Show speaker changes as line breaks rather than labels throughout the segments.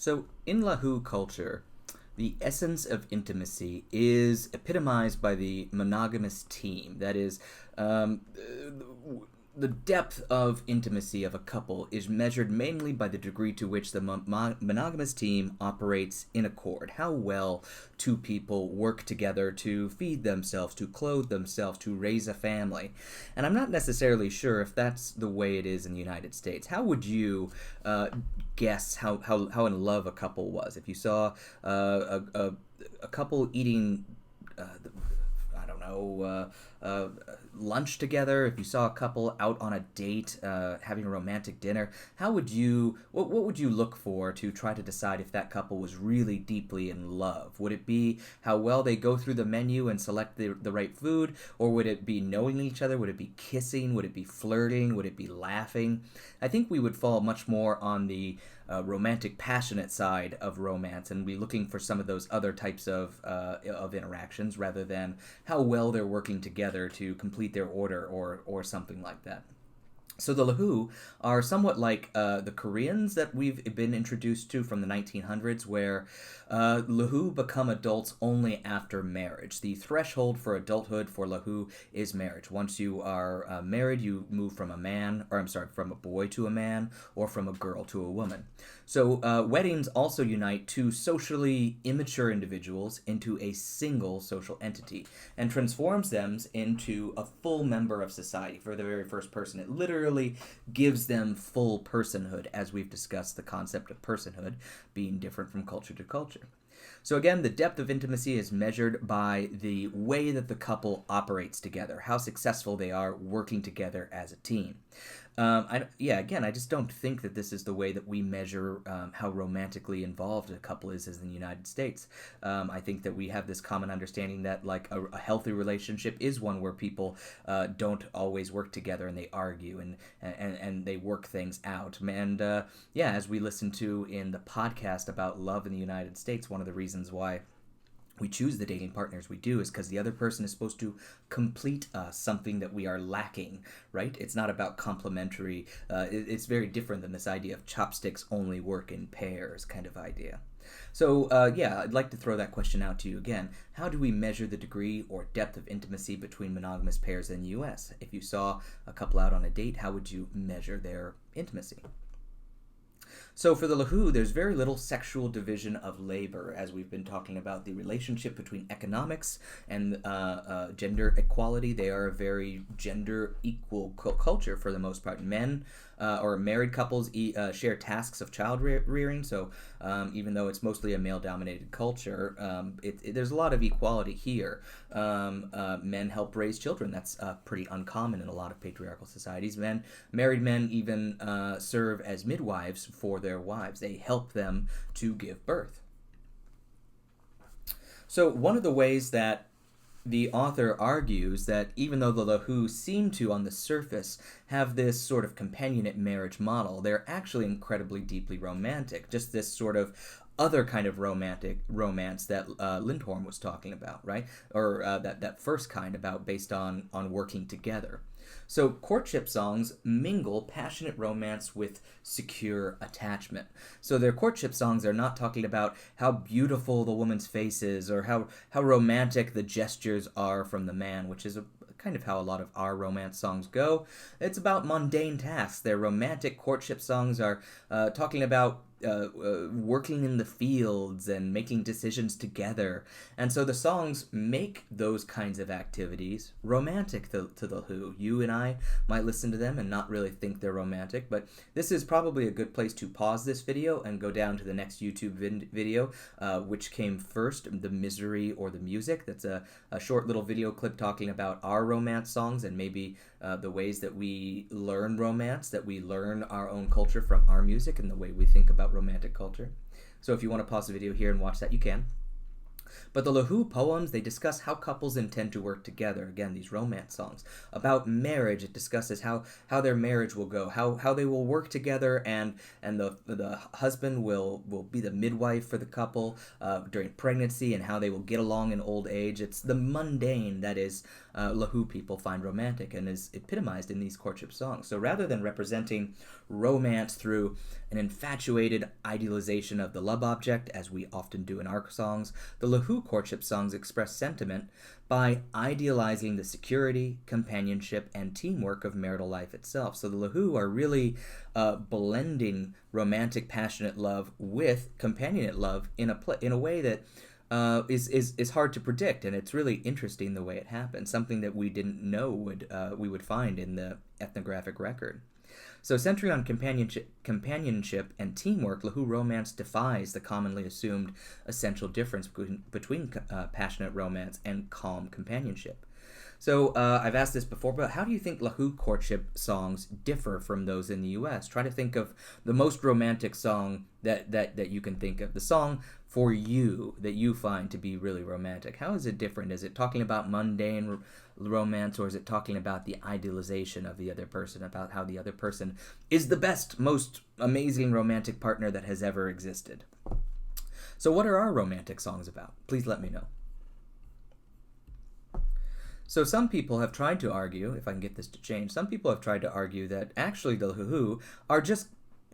So, in Lahu culture, the essence of intimacy is epitomized by the monogamous team. That is, the depth of intimacy of a couple is measured mainly by the degree to which the monogamous team operates in accord. How well two people work together to feed themselves, to clothe themselves, to raise a family. And I'm not necessarily sure if that's the way it is in the United States. How would you guess how in love a couple was? If you saw a couple eating I don't know, lunch together, if you saw a couple out on a date, having a romantic dinner, what would you look for to try to decide if that couple was really deeply in love? Would it be how well they go through the menu and select the right food, or would it be knowing each other? Would it be kissing? Would it be flirting? Would it be laughing? I think we would fall much more on the romantic, passionate side of romance, and be looking for some of those other types of interactions rather than how well they're working together to complete their order or something like that. So the Lahu are somewhat like the Koreans that we've been introduced to from the 1900s, where Lahu become adults only after marriage. The threshold for adulthood for Lahu is marriage. Once you are married, you move from from a boy to a man, or from a girl to a woman. So weddings also unite two socially immature individuals into a single social entity and transforms them into a full member of society. For the very first person, it literally gives them full personhood, as we've discussed the concept of personhood being different from culture to culture. So again, the depth of intimacy is measured by the way that the couple operates together, how successful they are working together as a team. I just don't think that this is the way that we measure how romantically involved a couple is in the United States. I think that we have this common understanding that like a healthy relationship is one where people don't always work together and they argue and they work things out. And as we listened to in the podcast about love in the United States, one of the reasons why we choose the dating partners we do is because the other person is supposed to complete us, something that we are lacking, right? It's not about complementary. It's very different than this idea of chopsticks only work in pairs kind of idea. So, I'd like to throw that question out to you again. How do we measure the degree or depth of intimacy between monogamous pairs in the U.S.? If you saw a couple out on a date, how would you measure their intimacy? So for the Lahu, there's very little sexual division of labor, as we've been talking about the relationship between economics and gender equality. They are a very gender equal culture for the most part. Men or married couples share tasks of child rearing, so even though it's mostly a male-dominated culture, there's a lot of equality here. Men help raise children. That's pretty uncommon in a lot of patriarchal societies. Married men even serve as midwives for their wives. They help them to give birth. So one of the ways that the author argues that even though the Lahu seem to, on the surface, have this sort of companionate marriage model, they're actually incredibly deeply romantic. Just this sort of other kind of romantic romance that Lindholm was talking about, right? Or that first kind based on working together. So courtship songs mingle passionate romance with secure attachment. So their courtship songs are not talking about how beautiful the woman's face is or how romantic the gestures are from the man, which is kind of how a lot of our romance songs go. It's about mundane tasks. Their romantic courtship songs are talking about working in the fields and making decisions together. And so the songs make those kinds of activities romantic to the Who. You and I might listen to them and not really think they're romantic, but this is probably a good place to pause this video and go down to the next YouTube video, which came first, The Misery or the Music. That's a short little video clip talking about our romance songs and maybe the ways that we learn romance, that we learn our own culture from our music and the way we think about romantic culture. So if you want to pause the video here and watch that, you can. But the Lahu poems, they discuss how couples intend to work together. Again, these romance songs. About marriage, it discusses how their marriage will go, how they will work together, and the husband will be the midwife for the couple during pregnancy, and how they will get along in old age. It's the mundane that is Lahu people find romantic and is epitomized in these courtship songs. So rather than representing romance through an infatuated idealization of the love object, as we often do in our songs, the Lahu courtship songs express sentiment by idealizing the security, companionship, and teamwork of marital life itself. So the Lahu are really blending romantic, passionate love with companionate love in a way that is hard to predict, and it's really interesting the way it happened. Something that we didn't know we would find in the ethnographic record. So, centering on companionship and teamwork, Lahu romance defies the commonly assumed essential difference between passionate romance and calm companionship. So, I've asked this before, but how do you think Lahu courtship songs differ from those in the U.S.? Try to think of the most romantic song that you can think of. The song for you that you find to be really romantic. How is it different? Is it talking about mundane romance, or is it talking about the idealization of the other person, about how the other person is the best, most amazing romantic partner that has ever existed? So what are our romantic songs about? Please let me know. So some people have tried to argue, if I can get this to change, some people have tried to argue that actually the Lahu are just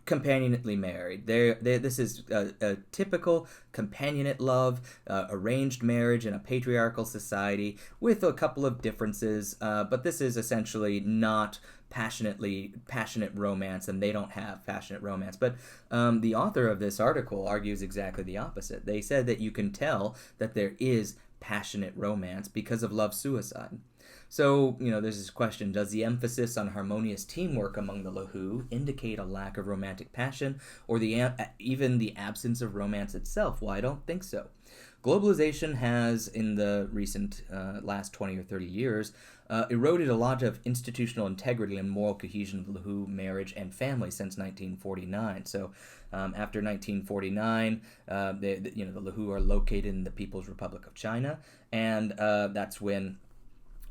companionately married. This is a typical companionate love, arranged marriage in a patriarchal society with a couple of differences, but this is essentially not passionate romance, and they don't have passionate romance. But the author of this article argues exactly the opposite. They said that you can tell that there is passionate romance because of love suicide. So, there's this question, does the emphasis on harmonious teamwork among the Lahu indicate a lack of romantic passion, or even the absence of romance itself? Well, I don't think so. Globalization has, in the recent last 20 or 30 years, eroded a lot of institutional integrity and moral cohesion of Lahu marriage and family since 1949. So after 1949, the Lahu are located in the People's Republic of China, and that's when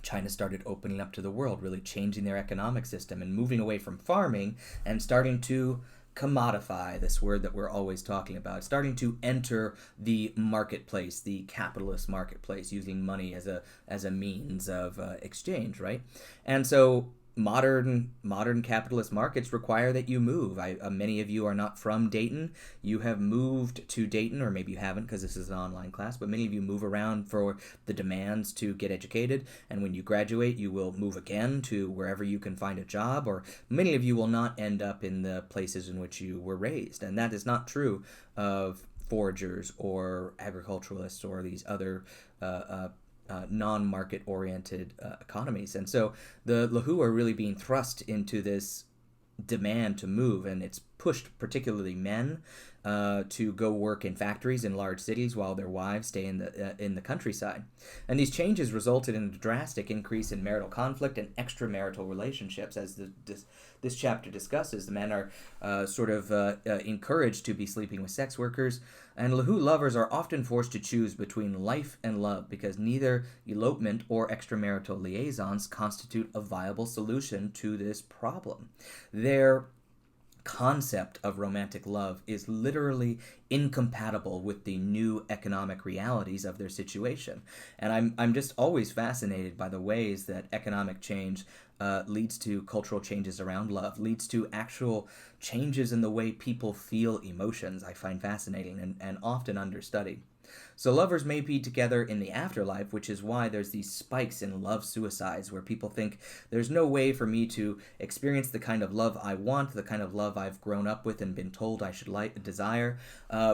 China started opening up to the world, really changing their economic system and moving away from farming and starting to commodify, this word that we're always talking about, starting to enter the marketplace, the capitalist marketplace, using money as a means of exchange, right? And so modern capitalist markets require that you move. Many of you are not from Dayton. You have moved to Dayton, or maybe you haven't because this is an online class, but many of you move around for the demands to get educated, and when you graduate, you will move again to wherever you can find a job, or many of you will not end up in the places in which you were raised, and that is not true of foragers or agriculturalists or these other non-market oriented economies. And so the Lahu are really being thrust into this demand to move, and it's pushed particularly men to go work in factories in large cities while their wives stay in the countryside. And these changes resulted in a drastic increase in marital conflict and extramarital relationships. As this chapter discusses, the men are encouraged to be sleeping with sex workers, and Lahu lovers are often forced to choose between life and love because neither elopement or extramarital liaisons constitute a viable solution to this problem. Their concept of romantic love is literally incompatible with the new economic realities of their situation. And I'm just always fascinated by the ways that economic change leads to cultural changes around love, leads to actual changes in the way people feel emotions. I find fascinating and often understudied. So lovers may be together in the afterlife, which is why there's these spikes in love suicides where people think there's no way for me to experience the kind of love I want, the kind of love I've grown up with and been told I should desire,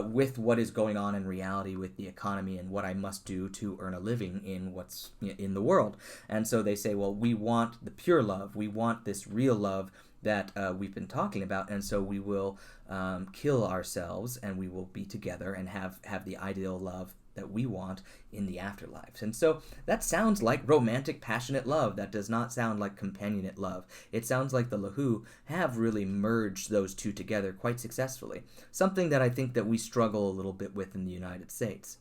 with what is going on in reality with the economy and what I must do to earn a living in what's in the world. And so they say, well, we want the pure love. We want this real love that we've been talking about, and so we will kill ourselves and we will be together and have the ideal love that we want in the afterlife. And so that sounds like romantic, passionate love. That does not sound like companionate love. It sounds like the Lahu have really merged those two together quite successfully, something that I think that we struggle a little bit with in the United States.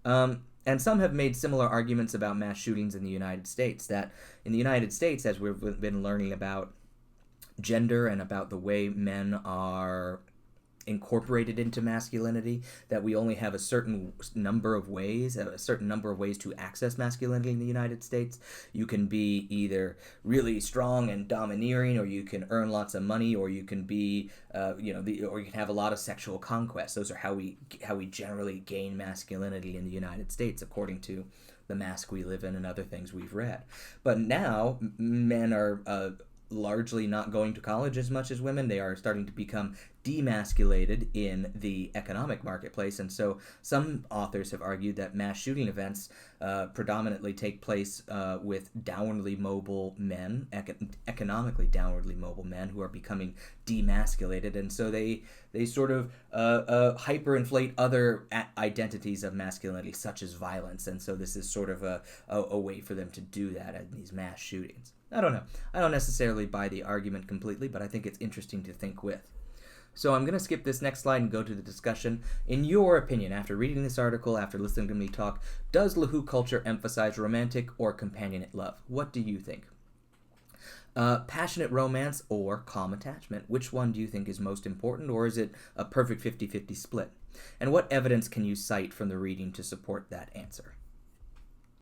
And some have made similar arguments about mass shootings in the United States, that in the United States, as we've been learning about gender and about the way men are incorporated into masculinity, that we only have a certain number of ways to access masculinity in the United States. You can be either really strong and domineering, or you can earn lots of money, or you can be, or you can have a lot of sexual conquest. Those are how we generally gain masculinity in the United States, according to the mask we live in and other things we've read. But now men are largely not going to college as much as women. They are starting to become demasculated in the economic marketplace, and so some authors have argued that mass shooting events predominantly take place with downwardly mobile men, economically downwardly mobile men who are becoming demasculated, and so they sort of hyperinflate other identities of masculinity, such as violence, and so this is sort of a way for them to do that in these mass shootings. I don't know. I don't necessarily buy the argument completely, but I think it's interesting to think with. So I'm going to skip this next slide and go to the discussion. In your opinion, after reading this article, after listening to me talk, does Lahu culture emphasize romantic or companionate love? What do you think? Passionate romance or calm attachment? Which one do you think is most important, or is it a perfect 50-50 split? And what evidence can you cite from the reading to support that answer?